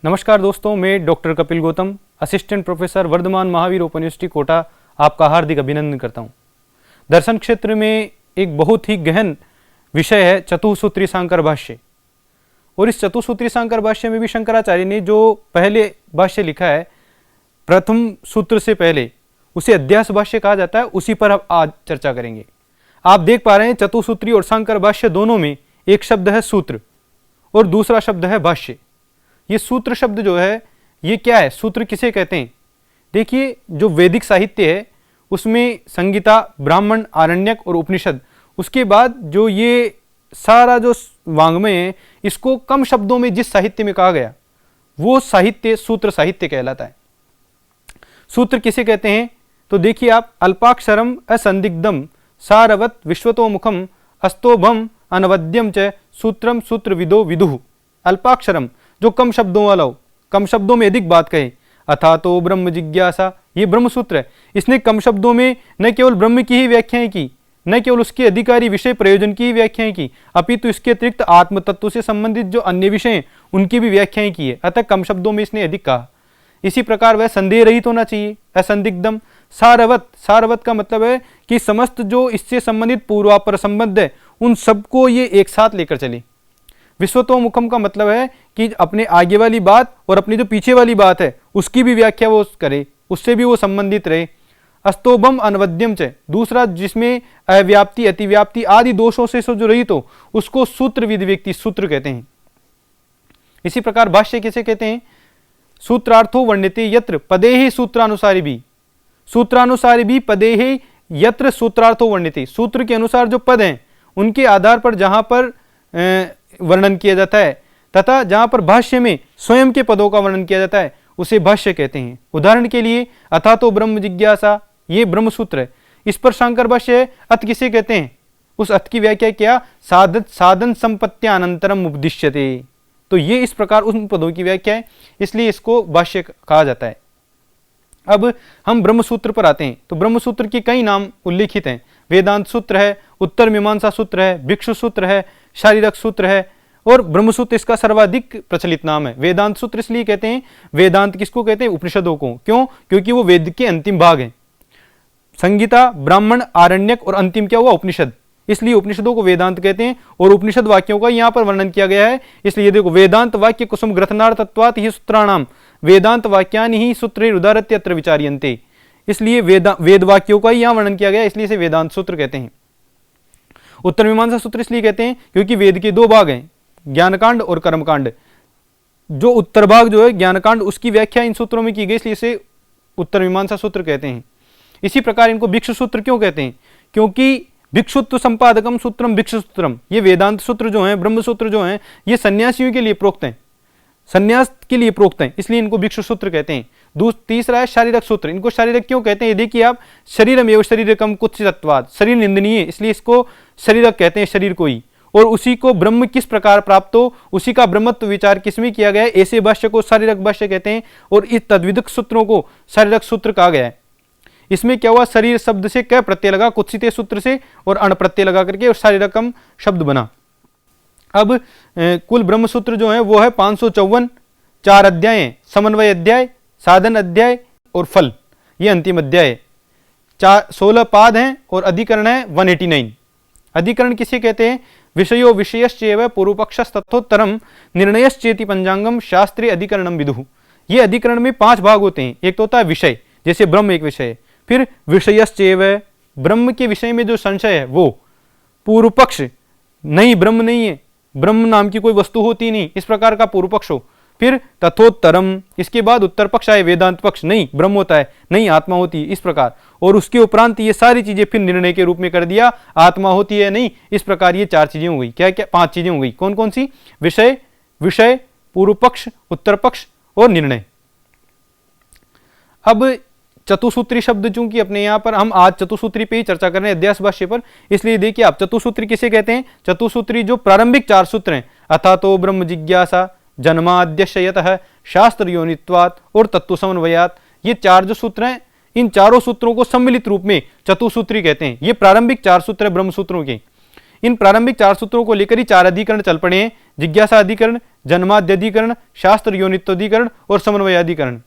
नमस्कार दोस्तों, मैं doctor Kapil Gautam, assistant professor Vardhman Mahaveer open university Kota, आपका हार्दिक अभिनंदन करता हूं। दर्शन क्षेत्र में एक बहुत ही गहन विषय है चतुसूत्री शांकर भाष्य। और इस चतुसूत्री शांकर भाष्य में भी शंकराचार्य ने जो पहले भाष्य लिखा है, प्रथम सूत्र से पहले, उसे अध्यास भाष्य कहा जाता है। उसी पर हम आज चर्चा करेंगे। आप देख पा रहे हैं चतुसूत्री और शांकर भाष्य दोनों में एक शब्द है सूत्र और दूसरा शब्द है भाष्य। ये सूत्र शब्द जो है ये क्या है, सूत्र किसे कहते हैं? देखिए, जो वैदिक साहित्य है उसमें संगीता, ब्राह्मण, आरण्यक और उपनिषद, उसके बाद जो ये सारा जो वाङ्मय है, इसको कम शब्दों में जिस साहित्य में कहा गया वो साहित्य सूत्र साहित्य कहलाता है। सूत्र किसे कहते हैं? तो देखिए आप, अल्पाक्षरम असंदिग्धम सारवत विश्वतोमुखम अस्तोभम अनवद्यम च सूत्रम सूत्रविदो विदुः। अल्पाक्षरम जो कम शब्दों वाला हो, कम शब्दों में अधिक बात कहे, अथा तो ब्रह्म जिज्ञासा, ये ब्रह्म सूत्र है। इसने कम शब्दों में न केवल ब्रह्म की ही व्याख्याएं की, न केवल उसके अधिकारी विषय प्रयोजन की ही व्याख्याएं की, अपितु इसके अतिरिक्त आत्म तत्व से संबंधित जो अन्य विषय हैं उनकी भी व्याख्याएं की है। अतः कम शब्दों में इसने अधिक कहा। इसी प्रकार वह संदेह रहित होना चाहिए, असंदिग्धम। सारवत, सारवत का मतलब है कि समस्त जो इससे संबंधित पूर्वापर संबंध है उन सबको ये एक साथ लेकर चले। विश्वतोमुखम का मतलब है कि अपने आगे वाली बात और अपनी जो पीछे वाली बात है उसकी भी व्याख्या वो करे, उससे भी वो संबंधित रहे। अस्तोभम अनवद्यम च, दूसरा जिसमें अव्याप्ति, अतिव्याप्ति आदि दोषों से जो रहित हो उसको सूत्रविद व्यक्ति सूत्र कहते हैं। इसी प्रकार भाष्य किसे कहते हैं? सूत्रार्थो वर्ण्यते यत्र पदेहि सूत्रानुसारी भी, सूत्रानुसारी भी पदेहि यत्र सूत्रार्थो वर्ण्यते। सूत्र के अनुसार जो पद हैं उनके आधार पर जहां पर वर्णन किया जाता है तथा जहां पर भाष्य में स्वयं के पदों का वर्णन किया जाता है उसे भाष्य कहते हैं। उदाहरण के लिए अथा तो ब्रह्म जिज्ञासा, ये ब्रह्म सूत्र है। इस पर शांकर भाष्य है। अथ किसे कहते हैं? उस अथ की व्याख्या क्या? साधन संपत्त्यानंतरम उपदिश्यते। तो ये इस प्रकार उन पदों की व्याख्या है, इसलिए इसको भाष्य कहा जाता है। अब हम ब्रह्म सूत्र पर आते हैं। तो ब्रह्म सूत्र के कई नाम उल्लिखित हैं। वेदांत सूत्र है, उत्तर मीमांसा सूत्र है, भिक्षु सूत्र है, शारीरक सूत्र है और ब्रह्म सूत्र इसका सर्वाधिक प्रचलित नाम है। वेदांत सूत्र इसलिए कहते हैं, वेदांत किसको कहते हैं? उपनिषदों को। क्यों? क्योंकि वो वेद के अंतिम भाग हैं। संगीता, ब्राह्मण, आरण्यक और अंतिम क्या हुआ? उपनिषद। इसलिए उपनिषदों को वेदांत कहते हैं और उपनिषद वाक्यों का यहाँ पर वर्णन किया गया है। इसलिए देखो, वेदांत वाक्य कुसुम ग्रथनार्थत्वात् ही सूत्राणाम वेदांत वाक्यानि ही सूत्रैरुदाहृत्य अत्र विचार्यन्ते। इसलिए वेद वाक्यों का ही यहाँ वर्णन किया गया, इसलिए इसे वेदांत सूत्र कहते हैं। उत्तर मीमांसा सूत्र इसलिए कहते हैं क्योंकि वेद के दो भाग हैं, ज्ञानकांड और कर्मकांड। जो उत्तर भाग जो है ज्ञानकांड, उसकी व्याख्या इन सूत्रों में की गई, इसलिए इसे उत्तर मीमांसा सूत्र कहते हैं। इसी प्रकार इनको भिक्षु सूत्र क्यों कहते हैं? क्योंकि भिक्षुत्व संपादकम सूत्रम भिक्षु सूत्रम, ये वेदांत सूत्र जो है, ब्रह्म सूत्र जो है, ये सन्यासियों के लिए प्रोक्त हैं, संन्यास के लिए प्रोक्त हैं, इसलिए इनको भिक्षु सूत्र कहते हैं। तीसरा है शारीरक सूत्र। इनको शारीरक क्यों कहते हैं? देखिए आप, शरीरम एवं शरीरकम कुत्सितत्वात्, शरीर निंदनीय है इसलिए इसको शरीरक कहते हैं, शरीर को ही। और उसी को ब्रह्म किस प्रकार प्राप्त हो, उसी का ब्रह्मत्व विचार किसमें किया गया है, ऐसे भाष्य को शारीरक भाष्य कहते हैं और इस तद्विदक सूत्रों को शारीरक सूत्र कहा गया है। इसमें क्या हुआ? शरीर शब्द से क प्रत्यय लगा, कुत्सिते सूत्र से, और अण प्रत्यय लगा करके और शारीरकम शब्द बना। अब कुल ब्रह्म सूत्र जो है वो है 554, 4 अध्याय, समन्वय अध्याय, साधन अध्याय और फल, ये अंतिम अध्याय है। 16 पाद हैं और अधिकरण है 189। अधिकरण किसे कहते हैं? विषयो विषयश्चैव पूर्वपक्षस्तथोत्तरम निर्णयश्चेति पंचांगम शास्त्रे अधिकरणम विदुः। ये अधिकरण में 5 भाग होते हैं। एक तो होता है विषय, जैसे ब्रह्म एक विषय है। फिर विषयश्चैव, ब्रह्म के विषय में जो संशय है वो। पूर्व पक्ष, नहीं ब्रह्म नहीं है, ब्रह्म नाम की कोई वस्तु होती नहीं, इस प्रकार का पूर्व पक्ष हो। फिर तथोत्तरम, इसके बाद उत्तर पक्ष आए, वेदांत पक्ष, नहीं ब्रह्म होता है, नहीं आत्मा होती है, इस प्रकार। और उसके उपरांत ये सारी चीजें फिर निर्णय के रूप में कर दिया, आत्मा होती है नहीं, इस प्रकार ये 4 चीजें हो गई। क्या क्या? 5 चीजें हो गई। कौन कौन सी? विषय, विषय, पूर्व पक्ष, उत्तर पक्ष और निर्णय। अब चतुसूत्री शब्द, चूंकि अपने यहाँ पर हम आज चतुसूत्री पे ही चर्चा कर रहे हैं, अध्यास भाष्य पर, इसलिए देखिए आप, चतुसूत्री किसे कहते हैं? चतुसूत्री जो प्रारंभिक 4 सूत्र हैं, अथा तो ब्रह्म जिज्ञासा, जन्माद्यशयतः, शास्त्र योनित्वात् और तत्व समन्वयात्, ये 4 जो सूत्र हैं, इन चारों सूत्रों को सम्मिलित रूप में चतुसूत्री कहते हैं। ये प्रारंभिक 4 सूत्र है ब्रह्म सूत्रों के। इन प्रारंभिक 4 सूत्रों को लेकर ही 4 अधिकरण चल पड़े हैं, जिज्ञासा अधिकरण, जन्माद्यधिकरण, शास्त्र योनित्वाधिकरण और समन्वयाधिकरण।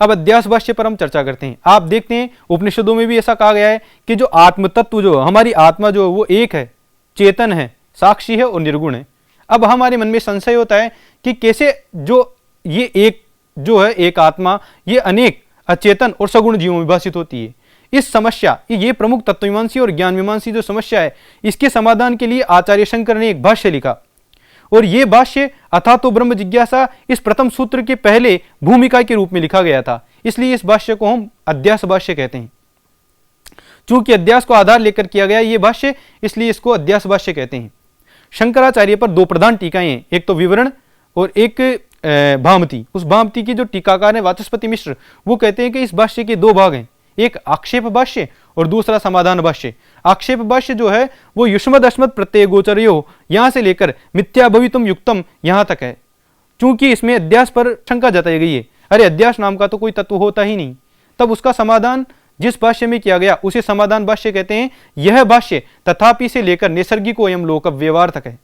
अब अध्यास भाष्य पर हम चर्चा करते हैं। आप देखते हैं उपनिषदों में भी ऐसा कहा गया है कि जो आत्म तत्व जो हमारी आत्मा जो है वो एक है, चेतन है, साक्षी है और निर्गुण है। अब हमारे मन में संशय होता है कि कैसे जो ये एक जो है एक आत्मा ये अनेक अचेतन और सगुण जीवों में विभाषित होती है। इस समस्या ये प्रमुख तत्वमीमांसी और ज्ञान मीमांसी जो समस्या है इसके समाधान के लिए आचार्य शंकर ने एक भाष्य लिखा और ये भाष्य अथा तो ब्रह्म जिज्ञासा इस प्रथम सूत्र के पहले भूमिका के रूप में लिखा गया था, इसलिए इस भाष्य को हम अध्यास भाष्य कहते हैं। चूंकि अध्यास को आधार लेकर किया गया ये भाष्य, इसलिए इसको अध्यास भाष्य कहते हैं। शंकराचार्य पर दो प्रधान टीकाएं हैं, एक तो विवरण और एक भामती। उस भामती की जो टीकाकार है वाचस्पति मिश्र, वो कहते हैं कि इस भाष्य के दो भाग हैं, एक आक्षेप भाष्य और दूसरा समाधान भाष्य। आक्षेप भाष्य जो है वो युष्मद अस्मद प्रत्यय गोचरयो यहां से लेकर मिथ्या भवितुम युक्तम यहां तक है। चूंकि इसमें अध्यास पर शंका जताई गई है, अरे अध्यास नाम का तो कोई तत्व होता ही नहीं, तब उसका समाधान जिस भाष्य में किया गया उसे समाधान भाष्य कहते हैं। यह भाष्य तथापि से लेकर नैसर्गिको एवं लोक व्यवहार तक है।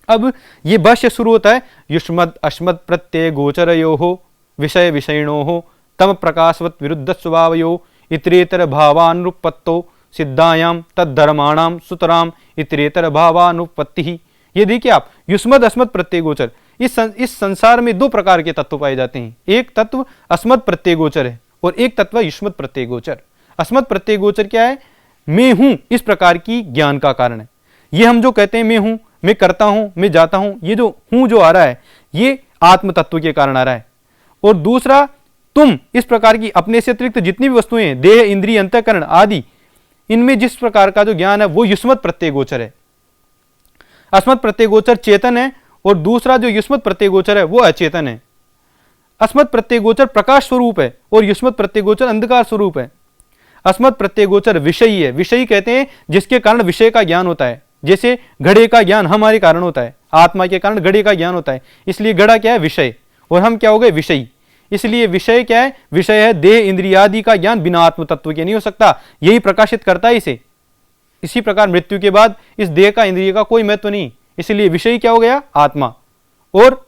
अब ये भाष्य शुरू होता है युष्मद अस्मद प्रत्यय गोचरयो विषय विषयिणो तम प्रकाशवत विरुद्ध स्वभावयो इतरेतर भावानुपत्तो सिद्धायाम तद्धर्माणाम सुतराम इतरेतर भावानुपत्ति। ये देखिए आप, युष्मद अस्मद प्रत्यय गोचर, इस संसार में दो प्रकार के तत्व पाए जाते हैं। एक तत्व अस्मद प्रत्यय गोचर है और एक तत्व युष्मद प्रत्यय गोचर। अस्मद प्रत्यय गोचर क्या है? मैं हूं, इस प्रकार की ज्ञान का कारण है। ये हम जो कहते हैं मैं हूं, मैं करता हूं, मैं जाता हूं, ये जो हूं जो आ रहा है ये आत्म तत्व के कारण आ रहा है। और दूसरा तुम, इस प्रकार की अपने से अतिरिक्त जितनी भी वस्तुएं हैं, देह इंद्रिय अंतःकरण आदि, इनमें जिस प्रकार का जो ज्ञान है वो युष्मद प्रत्यय गोचर है। अस्मद प्रत्यय गोचर चेतन है और दूसरा जो युष्मद प्रत्यय गोचर है वो अचेतन है। अस्मद प्रत्यय गोचर प्रकाश स्वरूप है और युष्मद प्रत्यय गोचर अंधकार स्वरूप है। अस्मद प्रत्यय गोचर विषयी है, विषयी कहते हैं जिसके कारण विषय का ज्ञान होता है। जैसे घड़े का ज्ञान हमारे कारण होता है, आत्मा के कारण घड़े का ज्ञान होता है, इसलिए घड़ा क्या है? विषय, और हम क्या हो गए? विषयी। इसलिए विषय क्या है? विषय है देह इंद्रियादि का ज्ञान, बिना आत्म तत्व के नहीं हो सकता, यही प्रकाशित करता है इसे। इसी प्रकार मृत्यु के बाद इस देह का इंद्रिय का कोई महत्व नहीं, इसलिए विषय क्या हो गया? आत्मा। और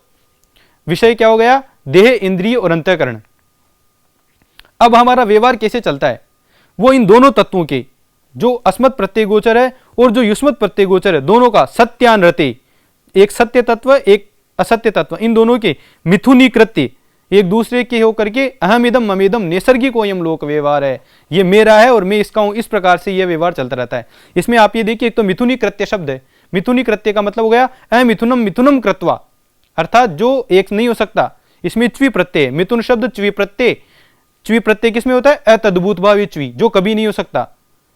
विषय क्या हो गया? देह इंद्रिय और अंतःकरण। अब हमारा व्यवहार कैसे चलता है? वो इन दोनों तत्वों के, जो अस्मद प्रत्यय गोचर है और जो युष्मद प्रत्यय गोचर है, दोनों का सत्यान रते, एक सत्य तत्व एक असत्य तत्व, इन दोनों के मिथुनीकृत्य एक दूसरे के होकर के अहम इदम ममेदम नैसर्गिक एवं लोक व्यवहार है, ये मेरा है और मैं इसका हूं, इस प्रकार से यह व्यवहार चलता रहता है। इसमें आप ये देखिए, एक तो मिथुनी कृत्य शब्द है। मिथुनी कृत्य का मतलब हो गया अमिथुनम मिथुनम कृत्वा, अर्थात जो एक नहीं हो सकता। इसमें च्वी प्रत्यय, मिथुन शब्द च्वी प्रत्यय, च्वी प्रत्यय किसमें होता है? अतद्भुत भावी च्वी, जो कभी नहीं हो सकता।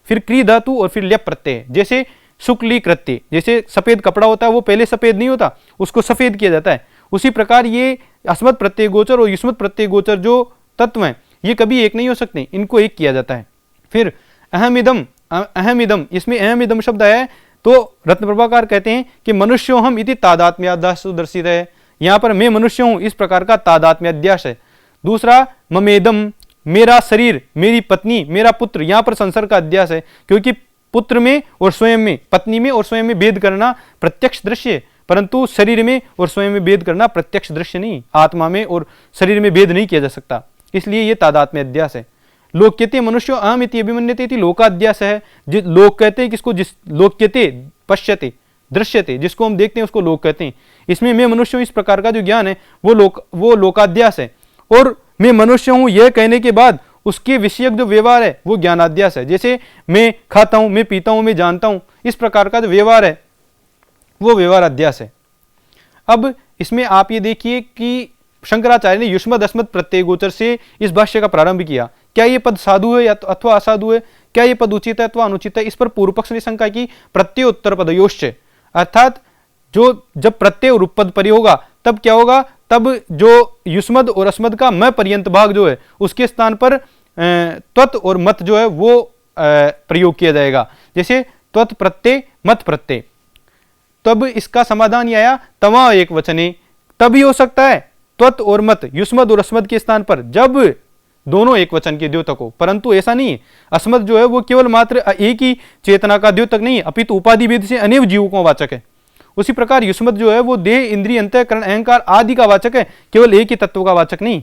फिर क्री धातु और फिर ल्यप प्रत्यय, जैसे शुक्ली कृत्य, जैसे सफेद कपड़ा होता है वो पहले सफेद नहीं होता, उसको सफेद किया जाता है। उसी प्रकार ये अस्मद प्रत्यय गोचर और युष्मद प्रत्यय गोचर जो तत्व हैं ये कभी एक नहीं हो सकते, इनको एक किया जाता है। फिर अहमिदम, इसमें अहमिदम शब्द है तो रत्न प्रभाकर कहते हैं कि मनुष्यो हम इति तादात्म्याध्यास दर्शित है। यहाँ पर मैं मनुष्य हूं, इस प्रकार का तादात्म्याध्यास है। दूसरा ममेदम, मेरा शरीर, मेरी पत्नी, मेरा पुत्र, यहाँ पर संसर्ग का अध्यास है, क्योंकि पुत्र में और स्वयं में, पत्नी में और स्वयं में भेद करना प्रत्यक्ष दृश्य है, परंतु शरीर में और स्वयं में भेद करना प्रत्यक्ष दृश्य नहीं। आत्मा में और शरीर में भेद नहीं किया जा सकता, इसलिए ये तादात्म्य अध्यास है। लोक्यते मनुष्य अहम इति अभिमन्यते इति लोकाध्यास है। लोक कहते हैं किसको? जिस लोक्यते पश्यते दृश्यते, जिसको हम देखते हैं उसको लोक कहते हैं। इसमें मैं मनुष्य हूं, इस प्रकार का जो ज्ञान है वो लोकाध्यास है। और मैं मनुष्य हूं यह कहने के बाद उसके विषयक जो व्यवहार है वो ज्ञानाध्यास है। जैसे मैं खाता हूं, मैं पीता हूं, मैं जानता हूं, इस प्रकार का जो व्यवहार है वो व्यवहार अध्यास है। अब इसमें आप ये देखिए कि शंकराचार्य ने युष्मद अस्मद प्रत्यय गोचर से इस भाष्य का प्रारंभ किया। क्या ये पद साधु है या अथवा असाधु है? क्या ये पद उचित है अथवा अनुचित है? इस पर पूर्व पक्ष ने शंका की। प्रत्यय उत्तर पदयोश्च, अर्थात जो जब प्रत्यय और उपपद परि होगा तब क्या होगा? तब जो युष्मद और अस्मद का म पर्यंत भाग जो है उसके स्थान पर त्वत और मत जो है वो प्रयोग किया जाएगा। जैसे त्वत प्रत्यय मत प्रत्यय, तब इसका समाधान यह आया तवा एक वचने, तभी हो सकता है त्वत और मत युष्मद और अस्मद के स्थान पर जब दोनों एक वचन के द्योतक हो, परंतु ऐसा नहीं है। अस्मद जो है वो केवल मात्र एक ही चेतना का द्योतक नहीं है, अपितु उपाधि भेद से अनेक जीवों का वाचक है। उसी प्रकार युष्मत जो है वो देह, इंद्रिय, अंतःकरण, अहंकार आदि का वाचक है, केवल एक ही तत्व का वाचक नहीं।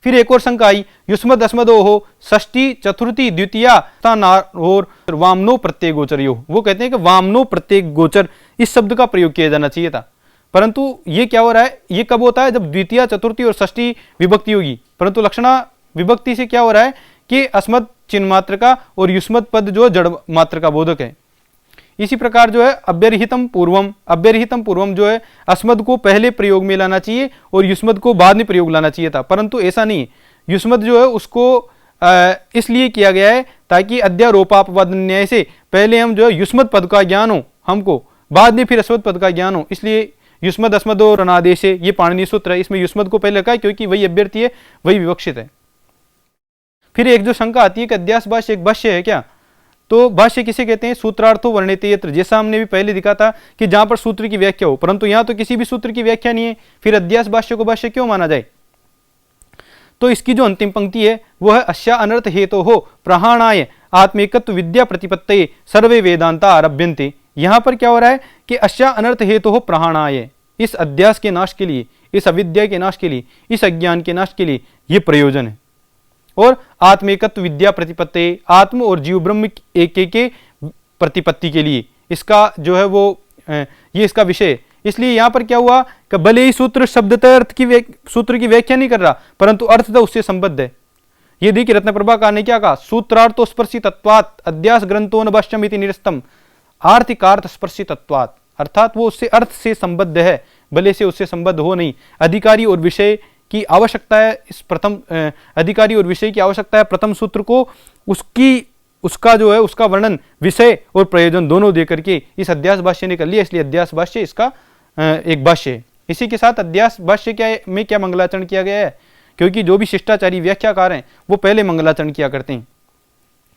फिर एक और शंका आई, युष्मद अस्मदो हो षष्ठी चतुर्थी द्वितीया और वामनो प्रत्यय गोचर हो। वो कहते हैं कि वामनो प्रत्यय गोचर इस शब्द का प्रयोग किया जाना चाहिए था, परंतु ये क्या हो रहा है, ये कब होता है, जब द्वितीय, चतुर्थी और षष्ठी विभक्ति होगी। परंतु लक्षणा विभक्ति से क्या हो रहा है कि अस्मद चिन्ह मात्र का और युष्मद पद जो जड़ मात्र का बोधक है। इसी प्रकार जो है अव्यरहितम पूर्वम जो है अस्मद को पहले प्रयोग में लाना चाहिए और युष्मद को बाद में प्रयोग लाना चाहिए था, परंतु ऐसा नहीं है। युष्मद जो है उसको इसलिए किया गया है ताकि अध्यारोपापवाद न्याय से पहले हम जो है युष्मद पद का ज्ञान हो हमको, बाद में फिर अस्मद पद का ज्ञान हो, इसलिए युष्मद अस्मद और अनादेश है, ये पाणिनीय सूत्र है, इसमें युष्मद को पहले रखा है क्योंकि वही अभ्यर्थी है, वही विवक्षित है। फिर एक जो शंका आती है कि अध्यास भाष्य एक भाष्य है क्या, तो भाष्य किसे कहते हैं, सूत्रार्थो वर्णिते यत्र, जैसा हमने भी पहले दिखा था कि जहां पर सूत्र की व्याख्या हो, परंतु यहां तो किसी भी सूत्र की व्याख्या नहीं है, फिर अध्यास भाष्य को भाष्य क्यों माना जाए। तो इसकी जो अंतिम पंक्ति है वो है अस्या अनर्थ हेतु हो प्रहाणाय आत्मेकत्व विद्या प्रतिपत्तये सर्वे वेदांता आरभ्यन्ते। यहां पर क्या हो रहा है कि अस्या अनर्थ हेतु हो प्रहाणाय, इस अध्यास के नाश के लिए, इस अविद्या के नाश के लिए, इस अज्ञान के नाश के लिए ये प्रयोजन है। और आत्मेकत्व विद्या प्रतिपत्ति, आत्म और जीव ब्रह्म एक के प्रतिपत्ति के लिए इसका जो है वो ये इसका विषय। इसलिए यहां पर क्या हुआ कि भले ही सूत्र शब्दतः अर्थ की सूत्र की व्याख्या नहीं कर रहा, परंतु अर्थ तो उससे संबद्ध है। ये देखिए रत्नप्रभाकार ने क्या कहा, सूत्रार्थो स्पर्शी तत्वात् अध्यास ग्रंथो न भाष्यमिति निरस्तम आर्थिकार्थ स्पर्शी तत्वात्, अर्थात वो उससे अर्थ से संबद्ध है, भले से उससे संबद्ध हो नहीं। अधिकारी और विषय की आवश्यकता है, इस प्रथम अधिकारी और विषय की आवश्यकता है प्रथम सूत्र को उसका जो है उसका वर्णन विषय और प्रयोजन दोनों देकर के इस अध्यास भाष्य ने कर लिया, इसलिए अध्यास भाष्य इसका एक भाष्य है। इसी के साथ अध्यास भाष्य में क्या मंगलाचरण किया गया है, क्योंकि जो भी शिष्टाचारी व्याख्याकार हैं वो पहले मंगलाचरण किया करते हैं,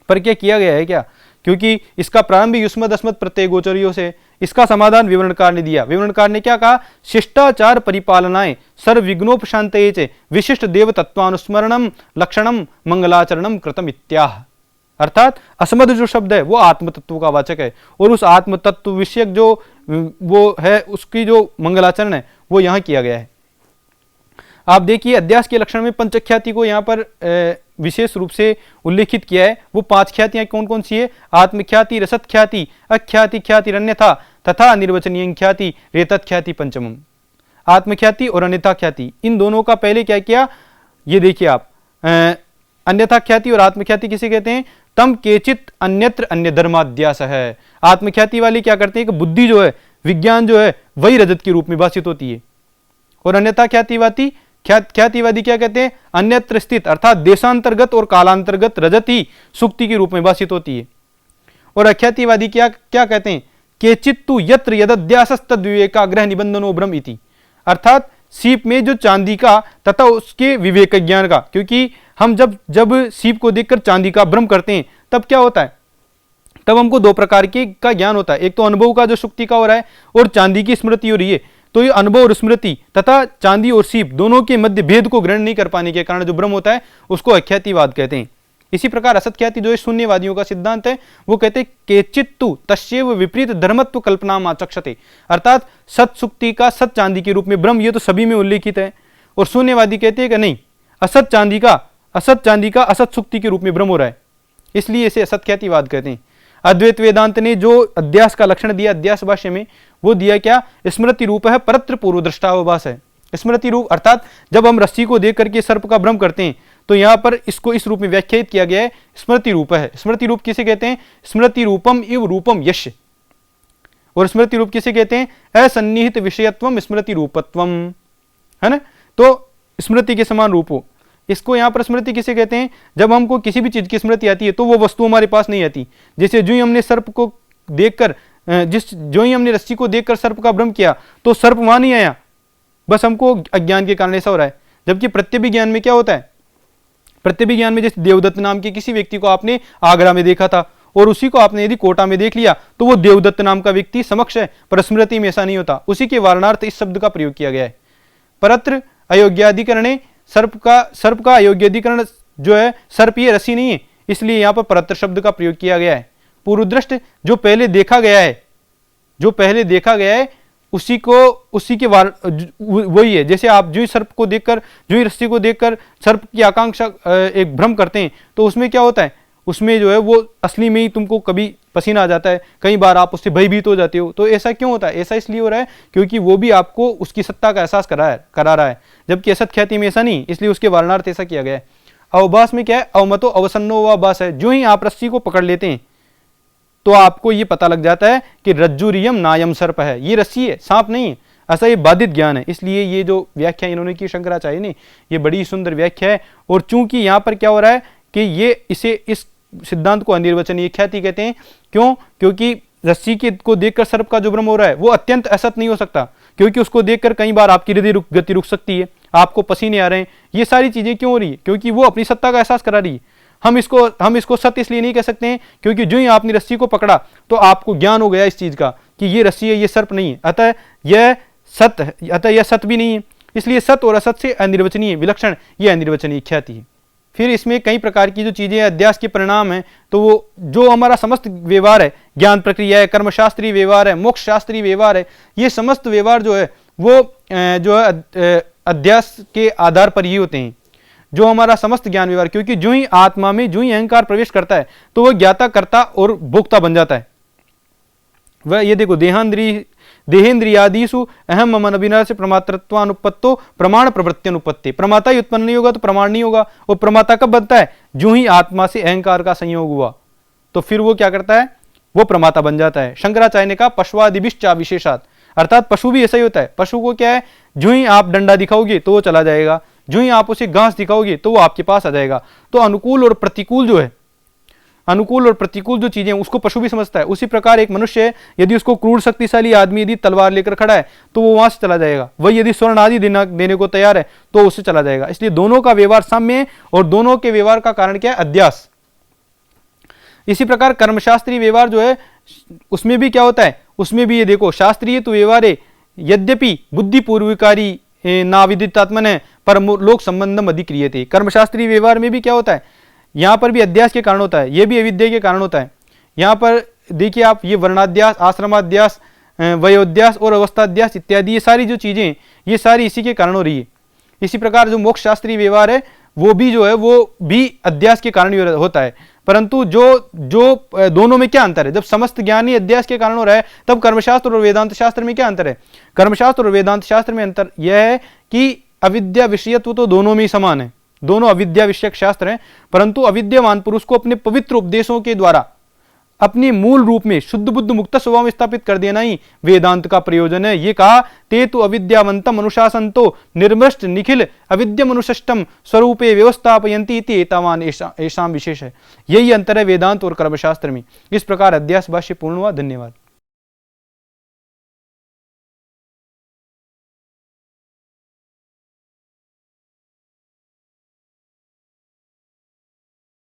पर क्या किया गया है क्या, क्योंकि इसका प्रारंभ युष्मद अस्मद प्रत्यय गोचरियों से, इसका समाधान विवरणकार ने दिया। विवरणकार ने क्या कहा, शिष्टाचार परिपालनाएं सर्व विघ्नोपशांतये च विशिष्ट देव तत्वानुस्मरणम लक्षणम मंगलाचरणम कृतम इत्याह। अर्थात अस्मद जो शब्द है वो आत्म तत्व का वाचक है, और उस आत्म तत्व विषयक जो वो है उसकी जो मंगलाचरण है वो यहाँ किया गया है। आप देखिए अध्यास के लक्षण में पंचख्याति को यहाँ पर विशेष रूप से उल्लेखित किया है। वो 5 ख्यातियां कौन कौन सी है, आत्मख्याति, रसत ख्याति, अख्याति ख्याति, अन्यथा तथा निर्वचनीय ख्याति, रेतत ख्याति पंचमम। आत्मख्याति और अन्यथा ख्याति, इन दोनों का पहले क्या किया, ये देखिए आप, अन्यथा ख्याति और आत्मख्याति किसे कहते हैं, तम केचित अन्यत्र अन्य धर्माध्यास है। आत्मख्याति वाली क्या करते हैं कि बुद्धि जो है, विज्ञान जो है वही रजत के रूप में भाषित होती है, और अन्यथा ख्यातिवादी क्या कहते हैं, अन्यत्र स्थित अर्थात देशांतर्गत और कालांतर्गत रजत ही सुक्ति के रूप में भाषित होती है। और अख्यातिवादी क्या कहते हैं, केचित्तु यत्र यदध्यासस्तद्विवेकाग्रह निबंधनो ब्रह्म इति, अर्थात सीप में जो चांदी का तथा उसके विवेक ज्ञान का, क्योंकि हम जब सीप को देखकर चांदी का भ्रम करते हैं तब क्या होता है, तब हमको 2 प्रकार का ज्ञान होता है, एक तो अनुभव का जो सुक्ति का हो रहा है और चांदी की स्मृति हो रही है। तो ये अनुभव और स्मृति तथा चांदी और सीप दोनों के मध्य भेद को ग्रहण नहीं कर पाने के कारण जो भ्रम होता है उसको अख्यातिवाद कहते हैं। इसी प्रकार असत्ख्याति जो शून्यवादियों का सिद्धांत है वो कहते हैं केचित्तु तस्यैव विपरीत धर्मत्व कल्पना आचक्षते, अर्थात सत सुक्ति का सत चांदी के रूप में भ्रम ये तो सभी में उल्लेखित है, और शून्यवादी कहते हैं कि नहीं, असत चांदी का असत सुक्ति के रूप में भ्रम हो रहा है, इसलिए इसे असत्ख्यातिवाद कहते हैं। अद्वैत वेदांत ने जो अध्यास का लक्षण दिया अध्यास भाष्य में, वो दिया क्या, स्मृति रूप है परत्र पूर्व दृष्टावभास है। स्मृति रूप अर्थात जब हम रस्सी को देख करके सर्प का भ्रम करते हैं तो यहाँ पर इसको इस रूप में व्याख्यायित किया गया है, स्मृति रूप है। स्मृति रूप किसे कहते हैं, स्मृति रूपम इव रूपम यश, और स्मृति रूप किसे कहते हैं, असन्निहित विषयत्वम स्मृति रूपत्वम, है ना। तो स्मृति के समान रूप हो, इसको यहाँ पर स्मृति किसे कहते हैं, जब हमको किसी भी चीज की स्मृति आती है तो वो वस्तु हमारे पास नहीं आती। जैसे जो ही हमने सर्प को देखकर जो ही हमने रस्सी को देखकर सर्प का भ्रम किया तो सर्प वहां नहीं आया, बस हमको अज्ञान के कारण ऐसा हो रहा है। जबकि प्रत्यभिज्ञान में क्या होता है, प्रत्यभिज्ञान में जैसे देवदत्त नाम के किसी व्यक्ति को आपने आगरा में देखा था और उसी को आपने यदि कोटा में देख लिया तो वो देवदत्त नाम का व्यक्ति समक्ष है, पर स्मृति में ऐसा नहीं होता। उसी के वारणार्थ इस शब्द का प्रयोग किया गया है। परत्र अयोग्याधिकरणे सर्प का अयोग्याधिकरण जो है, सर्प ये रस्सी नहीं है, इसलिए यहां पर परत्र शब्द का प्रयोग किया गया है। पूर्वदृष्ट जो पहले देखा गया है, जो पहले देखा गया है उसी के वही है। जैसे आप जो ही सर्प को देखकर, जो ही रस्सी को देखकर सर्प की आकांक्षा एक भ्रम करते हैं, तो उसमें क्या होता है, उसमें जो है वो असली में ही तुमको कभी पसीना आ जाता है, कई बार आप उससे भयभीत हो जाते हो। तो ऐसा क्यों होता है? ऐसा इसलिए हो रहा है क्योंकि वो भी आपको उसकी सत्ता का एहसास करा रहा है, जबकि असत ख्याति में ऐसा नहीं, इसलिए उसके वारणार्थ ऐसा किया गया है। अवभास में क्या है? अवमतो अवसन्नो व भास है। जो ही आप रस्सी को पकड़ लेते हैं तो आपको ये पता लग जाता है कि रज्जुरियम नायम सर्प है, ये रस्सी है, सांप नहीं है। ऐसा ये बाधित ज्ञान है। इसलिए ये जो व्याख्या इन्होंने की शंकराचार्य ने, ये बड़ी सुंदर व्याख्या है। और चूंकि यहां पर क्या हो रहा है कि ये इस सिद्धांत को अनिर्वचनीय ख्याति कहते हैं। क्यों? क्योंकि रस्सी को देखकर सर्प का जो भ्रम हो रहा है वो अत्यंत असत नहीं हो सकता, क्योंकि उसको देखकर कई बार आपकी हृदय गति रुक सकती है, आपको पसीने आ रहे हैं। ये सारी चीजें क्यों हो रही है? क्योंकि वो अपनी सत्ता का एहसास करा रही है। हम इसको सत्य इसलिए नहीं कह सकते हैं क्योंकि जो ही आपने रस्सी को पकड़ा तो आपको ज्ञान हो गया इस चीज का कि ये रस्सी है, ये सर्प नहीं है, अतः यह सत्य भी नहीं है। इसलिए सत्य और असत से अनिर्वचनीय विलक्षण, यह अनिर्वचनीय ख्याति है। फिर इसमें कई प्रकार की जो चीजें अध्यास के परिणाम हैं, तो वो जो हमारा समस्त व्यवहार है, ज्ञान प्रक्रिया है, कर्मशास्त्रीय व्यवहार है, मोक्ष शास्त्रीय व्यवहार है, ये समस्त व्यवहार जो है वो जो है अध्यास के आधार पर ही होते हैं। जो हमारा समस्त ज्ञान व्यवहार, क्योंकि जो ही आत्मा में जो ही अहंकार प्रवेश करता है तो वह ज्ञाता, कर्ता और भोक्ता बन जाता है। वह ये देखो, देहेंद्रियादिषु अहम मम अविनाश प्रमातृत्वानुपत्तो प्रमाण प्रवृत्त्यनुपत्ति। प्रमाता ही उत्पन्न नहीं होगा तो प्रमाण नहीं होगा। और प्रमाता कब बनता है? जो ही आत्मा से अहंकार का संयोग हुआ तो फिर वो क्या करता है? वो प्रमाता बन जाता है। शंकराचार्य ने कहा पशुआदिभिश्चा विशेषात, अर्थात पशु भी ऐसा ही होता है। पशु को क्या है? जो ही आप डंडा दिखाओगे तो वो चला जाएगा, जो ही आप उसे घास दिखाओगे तो वो आपके पास आ जाएगा। तो अनुकूल और प्रतिकूल जो है, अनुकूल और प्रतिकूल जो चीजें उसको पशु भी समझता है। उसी प्रकार एक मनुष्य है, यदि उसको क्रूर शक्तिशाली आदमी यदि तलवार लेकर खड़ा है तो वो वहां से चला जाएगा। वही यदि स्वर्ण आदि देने को तैयार है तो उससे चला जाएगा। इसलिए दोनों का व्यवहार साम्य है और दोनों के व्यवहार का कारण क्या है? अध्यास। इसी प्रकार कर्मशास्त्रीय व्यवहार जो है उसमें भी क्या होता है? उसमें भी ये देखो, शास्त्रीय तो व्यवहार है यद्यपि बुद्धिपूर्वकारी नाविदितात्मन है पर लोक संबंधम अधिक्रियते। कर्मशास्त्रीय व्यवहार में भी क्या होता है? यहां पर भी अध्यास के कारण होता है, यह भी अविद्या के कारण होता है। यहां पर देखिए आप, ये वर्णाध्यास, आश्रमाध्यास, वयोध्यास और अवस्थाध्यास इत्यादि ये सारी जो चीजें, ये सारी इसी के कारण हो रही है। इसी प्रकार जो मोक्ष शास्त्रीय व्यवहार है वो भी जो है वो भी अध्यास के कारण होता है। परंतु जो दोनों में क्या अंतर है? जब समस्त ज्ञान ही अध्यास के कारण हो रहा है तब कर्मशास्त्र और वेदांत शास्त्र में क्या अंतर है? कर्मशास्त्र और वेदांत शास्त्र में अंतर यह है कि अविद्या विषयत्व तो दोनों में ही समान है, दोनों अविद्या विषयक शास्त्र हैं। परंतु अविद्यमान पुरुष को अपने पवित्र उपदेशों के द्वारा अपने मूल रूप में शुद्ध बुद्ध मुक्त स्वभाव में स्थापित कर देना ही वेदांत का प्रयोजन है। ये कहा, ते तु अविद्यावंतम अनुशासनतो निर्मृष्ट निखिल अविद्यमनुष्टम स्वरूपे व्यवस्थापयन्ति इति एतावान ऐशाम विशेष है। यही अंतर है वेदांत और कर्मशास्त्र में। इस प्रकार अध्यास भाष्य पूर्ण हुआ। धन्यवाद।